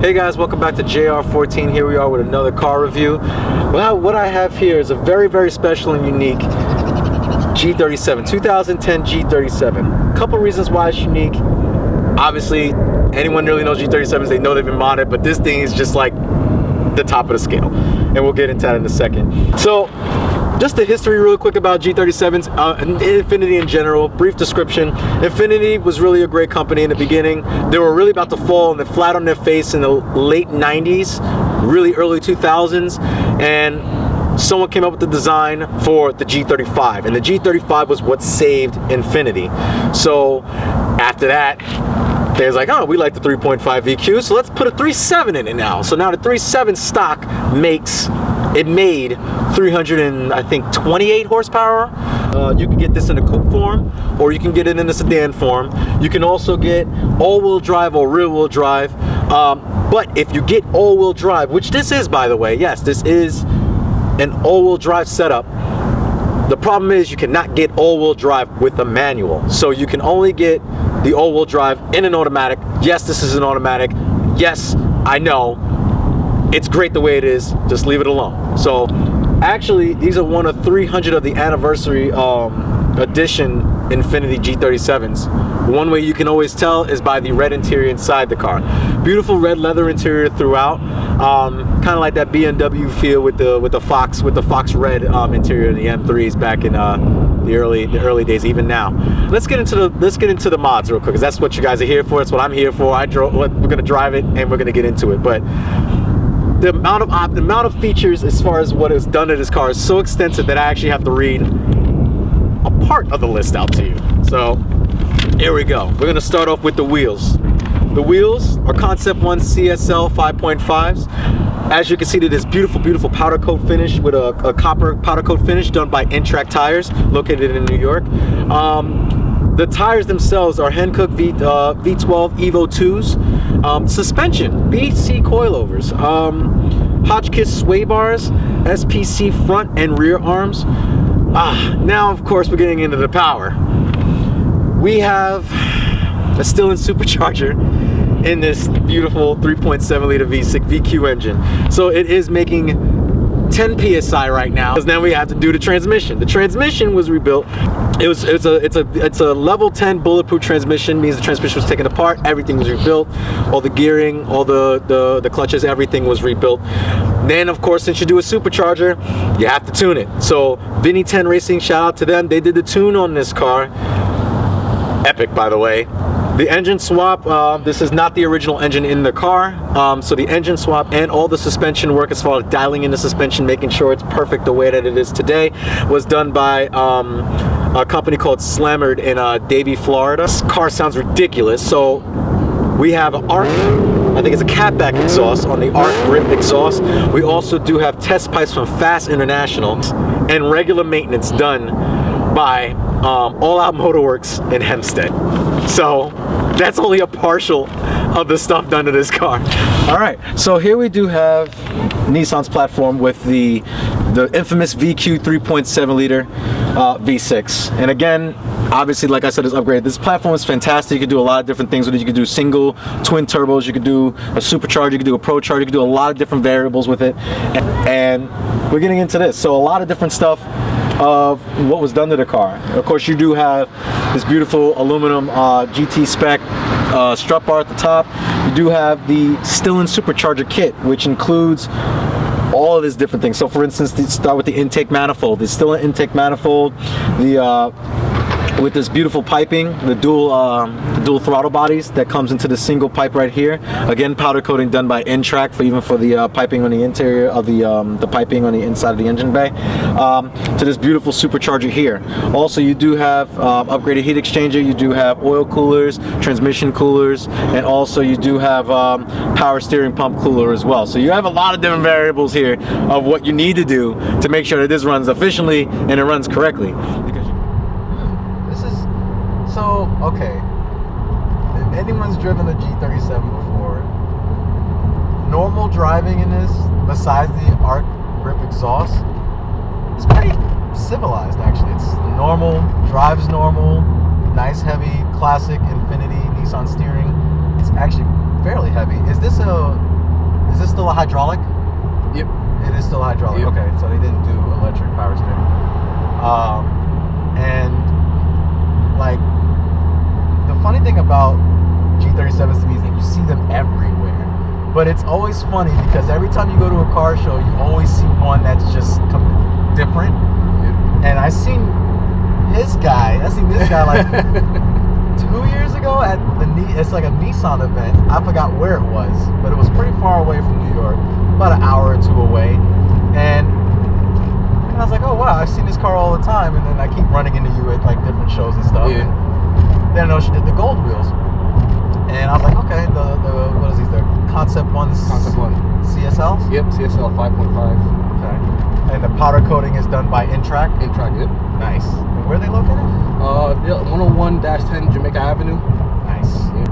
Hey guys, welcome back to JR14. Here we are with another car review. Well, what I have here is a very, very special and unique G37, 2010 G37. A couple reasons why it's unique. Obviously, anyone really knows G37s, they know they've been modded, but this thing is just like the top of the scale. And we'll get into that in a second. So, just the history real quick about G37s, and Infiniti in general, brief description. Infiniti was really a great company in the beginning. They were really about to fall and they're flat on their face in the late 90s, really early 2000s, and someone came up with the design for the G35, and the G35 was what saved Infiniti. So after that, there's like, oh, we like the 3.5 VQ, so let's put a 3.7 in it now. So now the 3.7 stock made 328 horsepower. You can get this in a coupe form, or you can get it in a sedan form. You can also get all-wheel drive or rear-wheel drive. But if you get all-wheel drive, which this is, by the way, yes, this is an all-wheel drive setup. The problem is you cannot get all-wheel drive with a manual. So you can only get the all-wheel drive in an automatic. Yes, this is an automatic. Yes, I know. It's great the way it is. Just leave it alone. So actually, these are one of 300 of the anniversary edition Infiniti G37s. One way you can always tell is by the red interior inside the car. Beautiful red leather interior throughout. Kind of like that BMW feel with the Fox red interior in the M3s back in the early days, even now. Let's get into the mods real quick, because that's what you guys are here for. That's what I'm here for. We're gonna drive it and we're gonna get into it. But the amount of features as far as what is done to this car is so extensive that I actually have to read a part of the list out to you. So here we go. We're gonna start off with the wheels. The wheels are Concept 1 CSL 5.5s. As you can see, to this beautiful powder coat finish with a copper powder coat finish done by Intrac Tires, located in New York. The tires themselves are Hankook V12 Evo 2s. Suspension, BC coilovers, Hotchkiss sway bars, SPC front and rear arms. Now, of course, we're getting into the power. We have a still-in supercharger in this beautiful 3.7 liter V6 VQ engine. So it is making 10 PSI right now, because now we have to do the transmission. The transmission was rebuilt. It's a level 10 bulletproof transmission, means the transmission was taken apart, everything was rebuilt, all the gearing, all the clutches, everything was rebuilt. Then, of course, since you do a supercharger, you have to tune it. So Vinny 10 Racing, shout out to them. They did the tune on this car. Epic, by the way. The engine swap, this is not the original engine in the car, so the engine swap and all the suspension work as far as dialing in the suspension, making sure it's perfect the way that it is today, was done by a company called Slammered in Davie, Florida. This car sounds ridiculous. So we have ARC, I think it's a catback exhaust on the ARC grip exhaust. We also do have test pipes from Fast International and regular maintenance done by All Out Motorworks in Hempstead. So that's only a partial of the stuff done to this car. All right, so here we do have Nissan's platform with the infamous VQ 3.7 liter V6. And again, obviously, like I said, it's upgraded. This platform is fantastic. You can do a lot of different things with it. You can do single, twin turbos. You could do a supercharger. You could do a pro charger. You could do a lot of different variables with it. And we're getting into this. So a lot of different stuff of what was done to the car. Of course, you do have this beautiful aluminum GT spec strut bar at the top. You do have the still-in supercharger kit, which includes all of these different things. So for instance, start with the intake manifold. There's still an intake manifold, with this beautiful piping, the dual throttle bodies that comes into the single pipe right here. Again, powder coating done by Intrac for the piping on the interior of the piping on the inside of the engine bay. To this beautiful supercharger here. Also, you do have upgraded heat exchanger. You do have oil coolers, transmission coolers, and also you do have power steering pump cooler as well. So you have a lot of different variables here of what you need to do to make sure that this runs efficiently and it runs correctly. So, okay, if anyone's driven a G37 before, normal driving in this, besides the ARC grip exhaust, it's civilized, actually. It's normal, drives normal, nice, heavy, classic Infiniti Nissan steering. It's actually fairly heavy. Is this still a hydraulic? Yep. It is still hydraulic. Yep. Okay, so they didn't do electric power steering. And like the funny thing about G37s to me is that you see them everywhere. But it's always funny because every time you go to a car show, you always see one that's just different. Yep. And I seen this guy like 2 years ago at it's like a Nissan event. I forgot where it was, but it was pretty far away from New York, about an hour or two away. And I was like, oh wow, I've seen this car all the time. And then I keep running into you at like different shows and stuff. Yeah. And then I know she did the gold wheels. And I was like, okay, the what is these? The Concept 1s? Concept 1. CSLs? Yep, CSL 5.5. Okay. And the powder coating is done by Intrac? Intrac, yep. Nice. And where are they located? 101-10 Jamaica Avenue. Nice. Yep.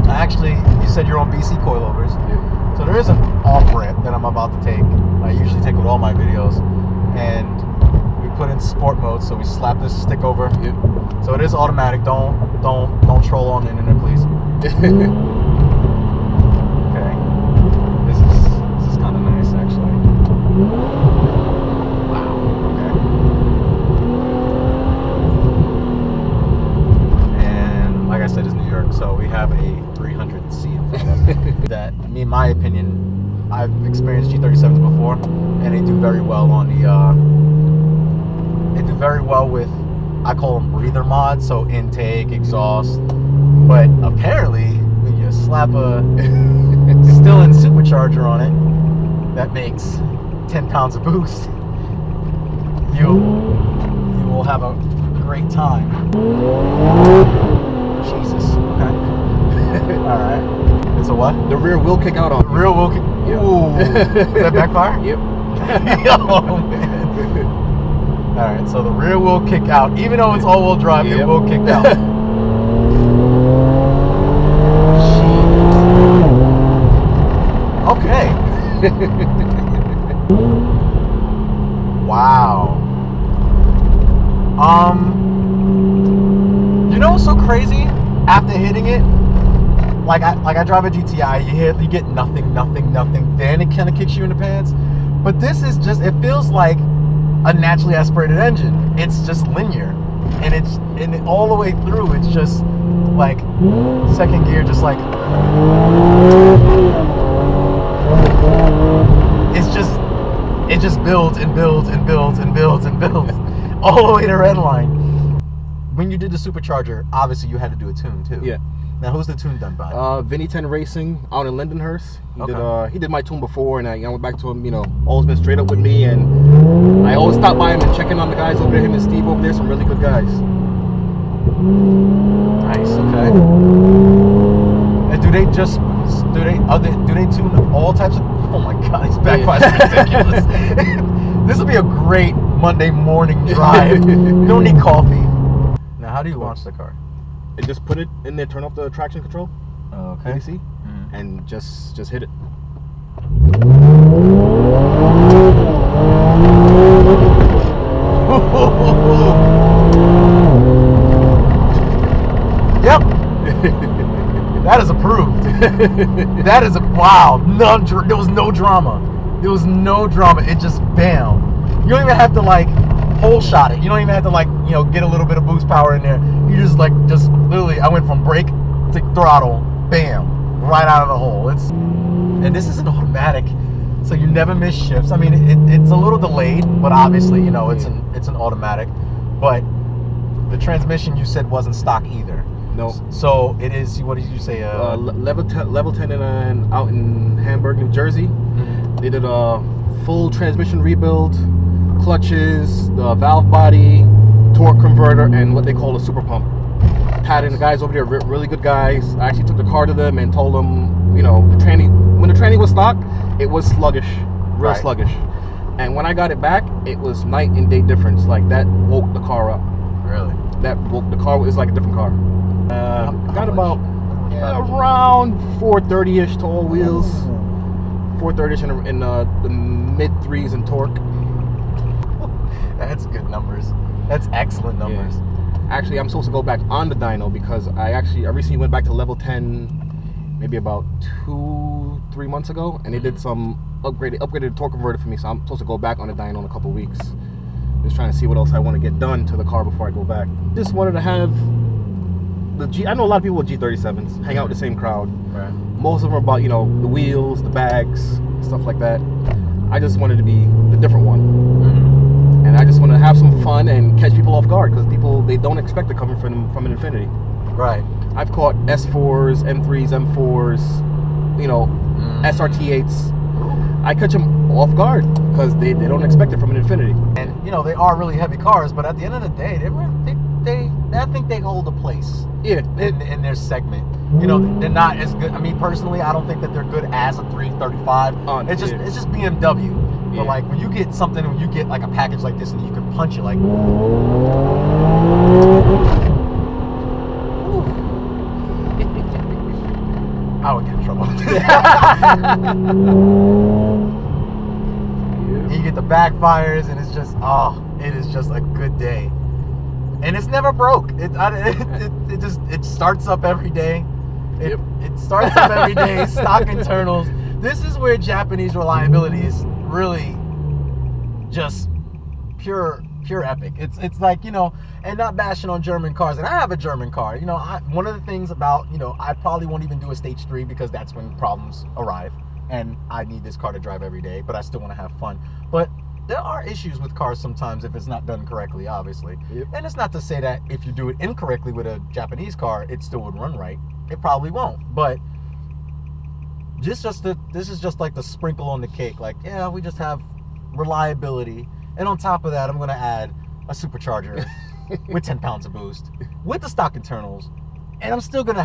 Actually, you said you're on BC coilovers. Yep. So there is an off-ramp that I'm about to take. I usually take with all my videos. And we put in sport mode, so we slap this stick over. Yep. So it is automatic. Don't troll on the internet, please. Okay. This is kind of nice, actually. Wow. Okay. And like I said, it's New York, so we have a 300C in front of us. That, in my opinion, I've experienced G37s before, and they do very well on the. They do very well with, I call them breather mods, so intake, exhaust. But apparently, when you slap a still-in supercharger on it that makes 10 pounds of boost, you will have a great time. Jesus. Okay. All right. It's a what? The rear will kick out on The rear will kick. Yep. Ooh. Is that backfire? Yep. Oh man. All right. So the rear will kick out, even though it's all-wheel drive. Yep. It will kick out. Okay. Wow. You know what's so crazy? After hitting it, like I drive a GTI, you get nothing. Then it kind of kicks you in the pants. But this is just, it feels like a naturally aspirated engine. It's just linear, and all the way through, it's just like second gear, just like. It just builds and builds and builds and builds and builds all the way to red line. When you did the supercharger, obviously you had to do a tune too. Yeah. Now who's the tune done by? Vinny 10 Racing out in Lindenhurst. Okay. He did my tune before, and I went back to him. Always been straight up with me, and I always stop by him and check in on the guys over there. Him and Steve over there, some really good guys. Nice. Okay. And do they tune all types of? Oh my God, these backfires are ridiculous. This will be a great Monday morning drive. You don't need coffee. Now, how do you launch the car? And just put it in there, turn off the traction control. Okay. See? Mm-hmm. And just hit it. Yep. That is approved. That is wow. There was no drama. There was no drama. It just bam. You don't even have to like hole shot it. You don't even have to like get a little bit of boost power in there. You just literally. I went from brake to throttle, bam, right out of the hole. And this is an automatic, so you never miss shifts. I mean, it's a little delayed, but obviously it's an automatic. But the transmission you said wasn't stock either. No. So it is. What did you say? Level 10 out in Hamburg, New Jersey. Mm-hmm. They did a full transmission rebuild, clutches, the valve body, torque converter, and what they call a super pump. Patting the guys over there, really good guys. I actually took the car to them and told them, when the tranny was stock, it was sluggish, real sluggish. And when I got it back, it was night and day difference. Like that woke the car up. Really? That woke the car. It's like a different car. Got about around 430-ish to all wheels, 430-ish in the mid 3s in torque. That's good numbers. That's excellent numbers. Yeah. Actually, I'm supposed to go back on the dyno because I recently went back to level 10 maybe about 2-3 months ago, and they did some upgraded the torque converter for me, so I'm supposed to go back on the dyno in a couple weeks. Just trying to see what else I want to get done to the car before I go back. Just wanted to have I know a lot of people with G37s hang out with the same crowd. Right. Most of them are about, the wheels, the bags, stuff like that. I just wanted to be the different one. And I just want to have some fun and catch people off guard, because they don't expect it coming from an Infiniti. Right. I've caught S4s, M3s, M4s, SRT8s. I catch them off guard because they don't expect it from an Infiniti. And they are really heavy cars, but at the end of the day, I think they hold a place. Yeah. In their segment. They're not as good. I mean, personally, I don't think that they're good as a 335. It's just BMW. Yeah. But like when you get like a package like this and you can punch it like. I would get in trouble. You get the backfires, and it's just it is just a good day, and it's never broke. It starts up every day. It starts up every day. Stock internals. This is where Japanese reliability is really just pure epic. It's like, and not bashing on German cars, and I have a German car. One of the things about, I probably won't even do a stage 3 because that's when problems arrive, and I need this car to drive every day, but I still want to have fun. But there are issues with cars sometimes if it's not done correctly, obviously. Yep. And it's not to say that if you do it incorrectly with a Japanese car, it still would run right. It probably won't, but this is just like the sprinkle on the cake. Like, yeah, we just have reliability, and on top of that, I'm going to add a supercharger with 10 pounds of boost with the stock internals, and I'm still going to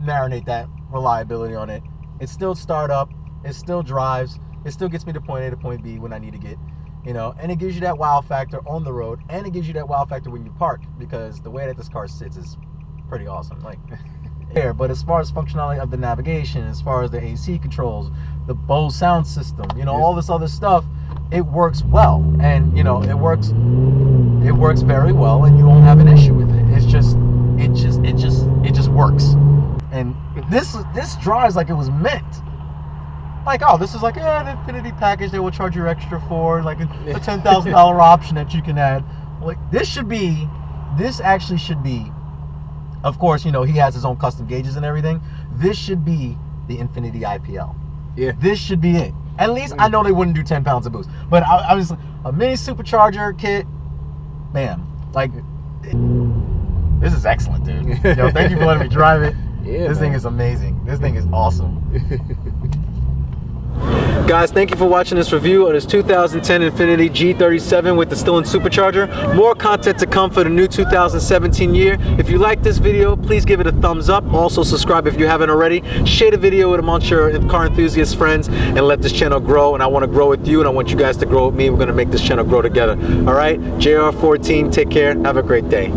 marinate that reliability on it. It still start up, it still drives, it still gets me to point A to point B when I need to get, and it gives you that wow factor on the road, and it gives you that wow factor when you park, because the way that this car sits is pretty awesome. Like, but as far as functionality of the navigation, as far as the AC controls, the Bose sound system, all this other stuff, it works well, and it works very well, and you won't have an issue with it. It just works, and this drives like it was meant. Like, this is like, the Infiniti package they will charge you extra for, like a $10,000 option that you can add. Like, this actually should be, of course, he has his own custom gauges and everything. This should be the Infiniti IPL. Yeah. This should be it. At least I know they wouldn't do 10 pounds of boost. But I was a mini supercharger kit, bam. Like, this is excellent, dude. Thank you for letting me drive it. Yeah, this thing is amazing. This thing is awesome. Guys, thank you for watching this review of this 2010 Infiniti G37 with the still-in supercharger. More content to come for the new 2017 year. If you like this video, please give it a thumbs up. Also subscribe if you haven't already. Share the video with amongst your car enthusiast friends and let this channel grow. And I want to grow with you, and I want you guys to grow with me. We're going to make this channel grow together. All right, JR14, take care. Have a great day.